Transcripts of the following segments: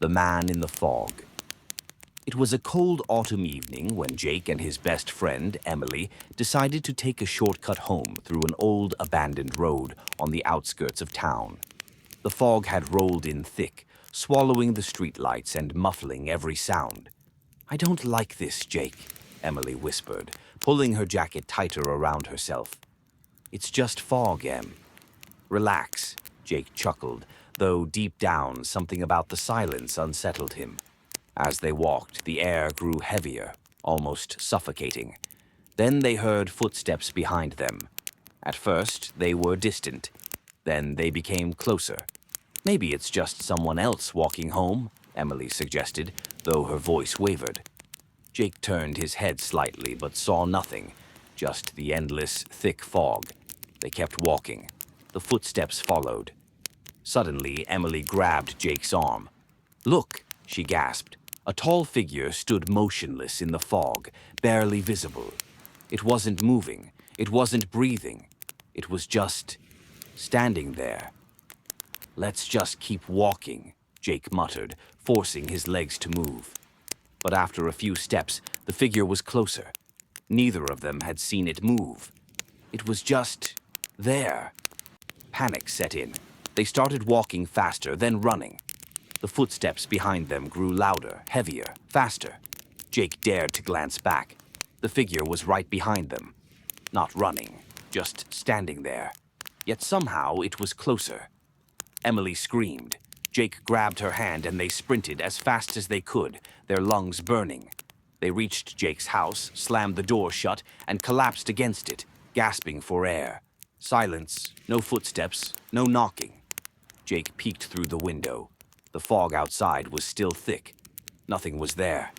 The Man in the Fog. It was a cold autumn evening when Jake and his best friend, Emily, decided to take a shortcut home through an old abandoned road on the outskirts of town. The fog had rolled in thick, swallowing the streetlights and muffling every sound. "I don't like this, Jake," Emily whispered, pulling her jacket tighter around herself. "It's just fog, Em." "Relax," Jake chuckled, though deep down something about the silence unsettled him. As they walked, the air grew heavier, almost suffocating. Then they heard footsteps behind them. At first, they were distant. Then they became closer. "Maybe it's just someone else walking home," Emily suggested, though her voice wavered. Jake turned his head slightly but saw nothing, just the endless, thick fog. They kept walking. The footsteps followed. Suddenly, Emily grabbed Jake's arm. "Look," she gasped. A tall figure stood motionless in the fog, barely visible. It wasn't moving. It wasn't breathing. It was just standing there. "Let's just keep walking," Jake muttered, forcing his legs to move. But after a few steps, the figure was closer. Neither of them had seen it move. It was just there. Panic set in. They started walking faster, then running. The footsteps behind them grew louder, heavier, faster. Jake dared to glance back. The figure was right behind them. Not running, just standing there. Yet somehow it was closer. Emily screamed. Jake grabbed her hand and they sprinted as fast as they could, their lungs burning. They reached Jake's house, slammed the door shut, and collapsed against it, gasping for air. Silence, no footsteps, no knocking. Jake peeked through the window. The fog outside was still thick. Nothing was there.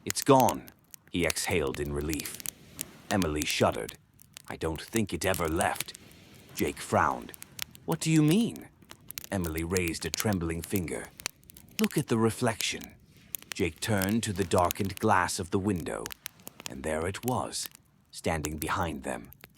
"It's gone," he exhaled in relief. Emily shuddered. "I don't think it ever left." Jake frowned. "What do you mean?" Emily raised a trembling finger. "Look at the reflection." Jake turned to the darkened glass of the window, and there it was, standing behind them.